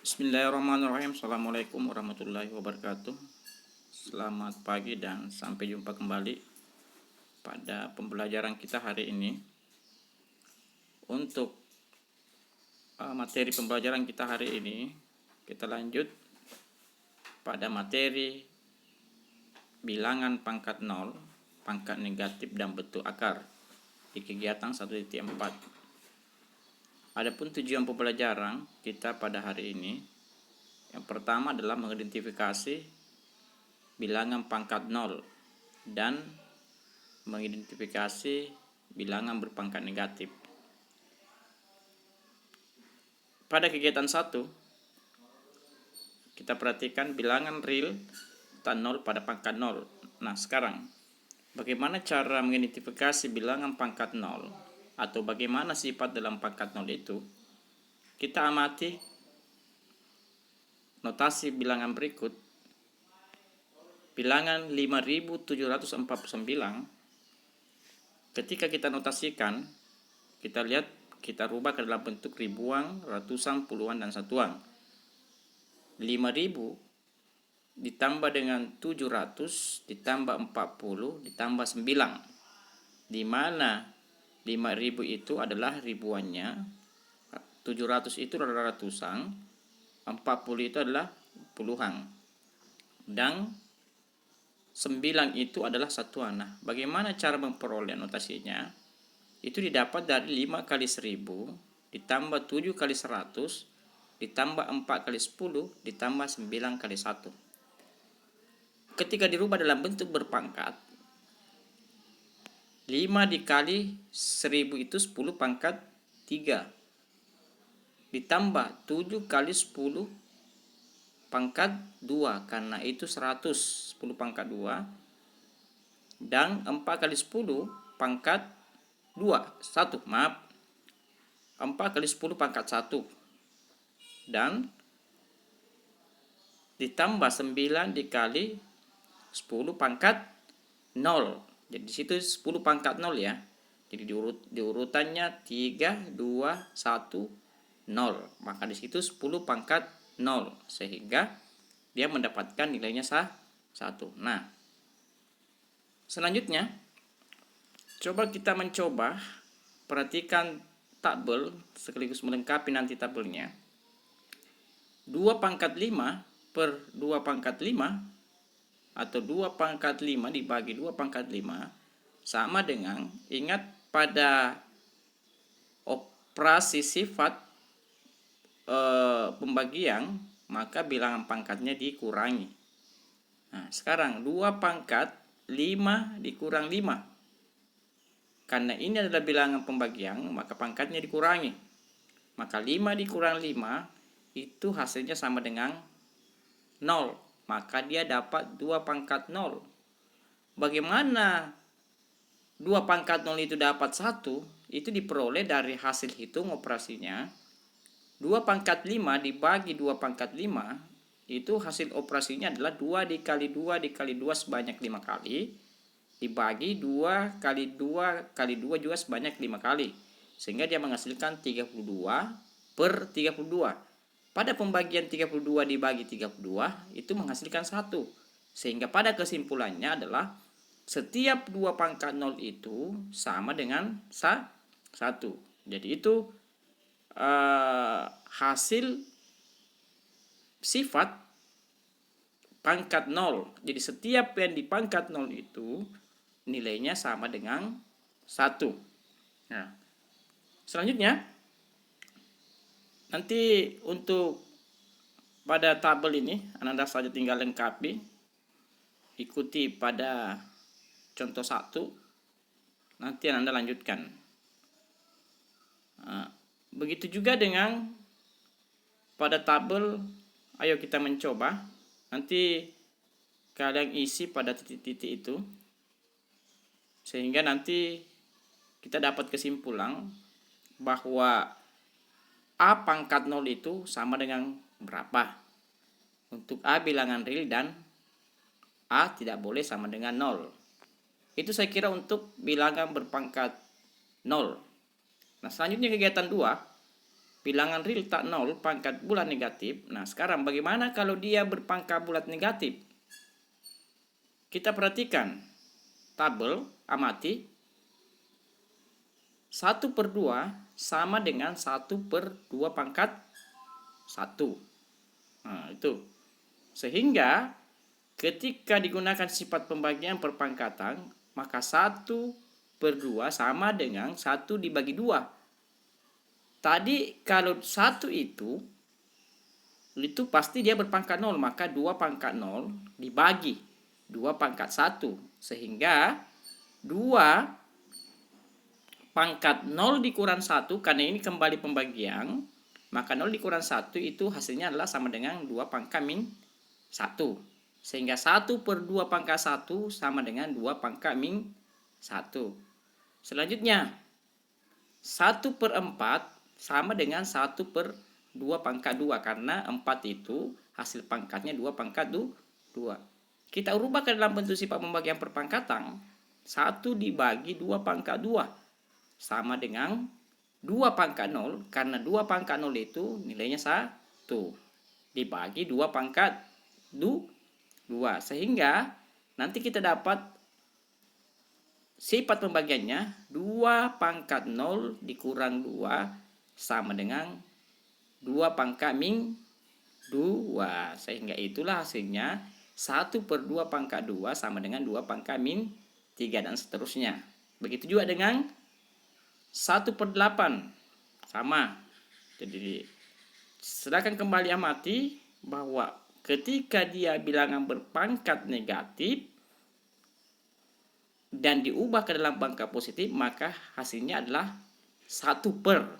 Bismillahirrahmanirrahim. Assalamualaikum warahmatullahi wabarakatuh. Selamat pagi dan sampai jumpa kembali pada pembelajaran kita hari ini. Untuk materi pembelajaran kita hari ini, kita lanjut pada materi bilangan pangkat 0, pangkat negatif dan bentuk akar di kegiatan 1.4. Adapun tujuan pembelajaran kita pada hari ini, yang pertama adalah mengidentifikasi bilangan pangkat 0 dan mengidentifikasi bilangan berpangkat negatif. Pada kegiatan 1, kita perhatikan bilangan real tak 0 pada pangkat 0. Nah, sekarang bagaimana cara mengidentifikasi bilangan pangkat 0 atau bagaimana sifat dalam pangkat 0 itu? Kita amati notasi bilangan berikut. Bilangan 5749, ketika kita notasikan, kita lihat, kita rubah ke dalam bentuk ribuan, ratusan, puluhan, dan satuan. 5000 ditambah dengan 700 ditambah 40 ditambah 9, di mana 5000 itu adalah ribuannya, 700 itu adalah ratusan, 40 itu adalah puluhan, dan 9 itu adalah satuan. Nah, bagaimana cara memperoleh notasinya? Itu didapat dari 5 kali 1000 ditambah 7 kali 100 ditambah 4 kali 10 ditambah 9 kali 1. Ketika dirubah dalam bentuk berpangkat, 5 dikali 1000 itu 10 pangkat 3 ditambah 7 kali 10 pangkat 2, karena itu 100, 10 pangkat 2, dan 4 kali 10 pangkat 2, 1, 4 kali 10 pangkat 1, dan ditambah 9 dikali 10 pangkat 0. Jadi di situ 10 pangkat 0 ya. Jadi di urutannya 3, 2, 1, 0. Maka di situ 10 pangkat 0, sehingga dia mendapatkan nilainya 1. Nah, selanjutnya coba kita mencoba perhatikan tabel sekaligus melengkapi nanti tabelnya. 2 pangkat 5 per 2 pangkat 5 atau 2 pangkat 5 dibagi 2 pangkat 5 sama dengan, ingat pada operasi sifat pembagian, maka bilangan pangkatnya dikurangi. Nah, sekarang 2 pangkat 5 dikurang 5. Karena ini adalah bilangan pembagian, maka pangkatnya dikurangi. Maka 5 dikurang 5 itu hasilnya sama dengan 0. Maka dia dapat 2 pangkat 0. Bagaimana 2 pangkat 0 itu dapat 1? Itu diperoleh dari hasil hitung operasinya. 2 pangkat 5 dibagi 2 pangkat 5, itu hasil operasinya adalah 2 dikali 2 dikali 2 sebanyak 5 kali, dibagi 2 kali 2 kali 2 juga sebanyak 5 kali. Sehingga dia menghasilkan 32 per 32. Pada pembagian 32 dibagi 32 itu menghasilkan 1. Sehingga pada kesimpulannya adalah setiap 2 pangkat 0 itu sama dengan 1. Jadi itu hasil sifat pangkat 0. Jadi setiap yang di pangkat 0 itu nilainya sama dengan 1. Nah, selanjutnya nanti untuk pada tabel ini Anda saja tinggal lengkapi, ikuti pada contoh 1, nanti Anda lanjutkan. Nah, begitu juga dengan pada tabel, ayo kita mencoba. Nanti kalian isi pada titik-titik itu, sehingga nanti kita dapat kesimpulan bahwa A pangkat 0 itu sama dengan berapa. Untuk A bilangan real dan A tidak boleh sama dengan 0. Itu saya kira untuk bilangan berpangkat 0. Nah, selanjutnya kegiatan 2, bilangan real tak 0 pangkat bulat negatif. Nah, sekarang bagaimana kalau dia berpangkat bulat negatif? Kita perhatikan tabel, amati. 1/2 sama dengan 1/2 pangkat 1. Nah, itu. Sehingga ketika digunakan sifat pembagian perpangkatan, maka 1/2 sama dengan 1 dibagi 2. Tadi kalau 1 itu pasti dia berpangkat 0, maka 2 pangkat 0 dibagi 2 pangkat 1. Sehingga 2 pangkat 0 dikurang 1, karena ini kembali pembagian, maka 0 dikurang 1 itu hasilnya adalah sama dengan 2 pangkat min 1. Sehingga 1/2 pangkat 1 sama dengan 2 pangkat min 1. Selanjutnya, 1/4 sama dengan 1/2 pangkat 2, karena 4 itu hasil pangkatnya 2 pangkat 2. Kita ubah ke dalam bentuk sifat pembagian perpangkatan. 1 dibagi 2 pangkat 2 sama dengan 2 pangkat 0, karena 2 pangkat 0 itu nilainya 1 dibagi 2 pangkat 2. Sehingga nanti kita dapat sifat pembagiannya 2 pangkat 0 dikurang 2 sama dengan 2 pangkat min 2. Sehingga itulah hasilnya 1/2 pangkat 2 sama dengan 2 pangkat min 3 dan seterusnya. Begitu juga dengan 1/8 sama. Jadi silakan kembali amati bahwa ketika dia bilangan berpangkat negatif dan diubah ke dalam pangkat positif, maka hasilnya adalah 1/2.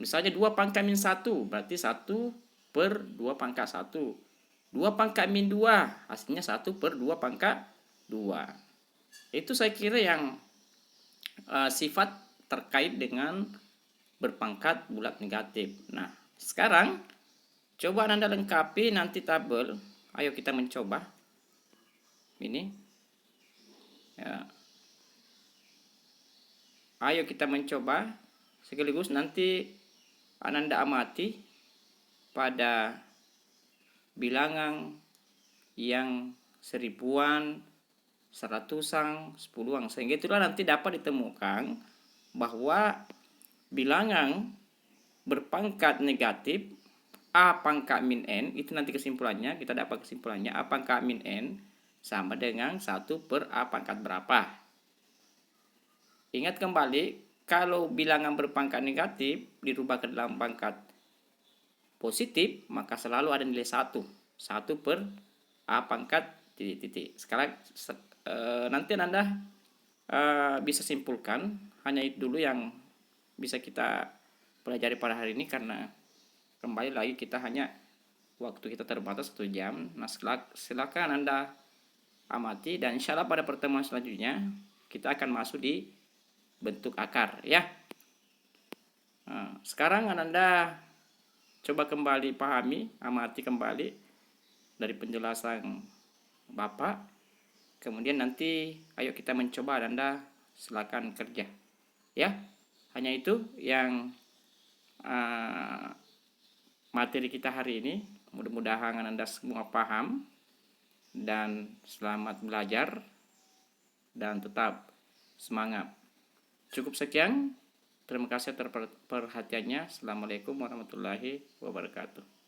Misalnya 2 pangkat min 1 berarti 1/2 pangkat 1. 2 pangkat min 2 hasilnya 1/2 pangkat 2. Itu saya kira yang sifat terkait dengan berpangkat bulat negatif. Nah, sekarang coba Anda lengkapi nanti tabel. Ayo kita mencoba. Ini. Ya. Ayo kita mencoba. Sekaligus nanti Anda amati pada bilangan yang seribuan, seratusan, sepuluhan. Sehingga itulah nanti dapat ditemukan bahwa bilangan berpangkat negatif A pangkat min N, itu nanti kesimpulannya, kita dapat kesimpulannya A pangkat min N sama dengan 1/A pangkat berapa. Ingat kembali, kalau bilangan berpangkat negatif dirubah ke dalam pangkat positif, maka selalu ada nilai 1. 1/A pangkat titik-titik. Sekarang nanti Anda bisa simpulkan. Hanya itu dulu yang bisa kita pelajari pada hari ini, karena kembali lagi kita hanya waktu kita terbatas 1 jam. Nah, silakan Anda amati, dan insya Allah pada pertemuan selanjutnya kita akan masuk di bentuk akar ya. Nah, sekarang Anda coba kembali pahami, amati kembali dari penjelasan Bapak. Kemudian nanti ayo kita mencoba, Anda silakan kerja ya. Hanya itu yang materi kita hari ini. Mudah-mudahan Anda semua paham dan selamat belajar dan tetap semangat. Cukup sekian. Terima kasih atas perhatiannya. Assalamualaikum warahmatullahi wabarakatuh.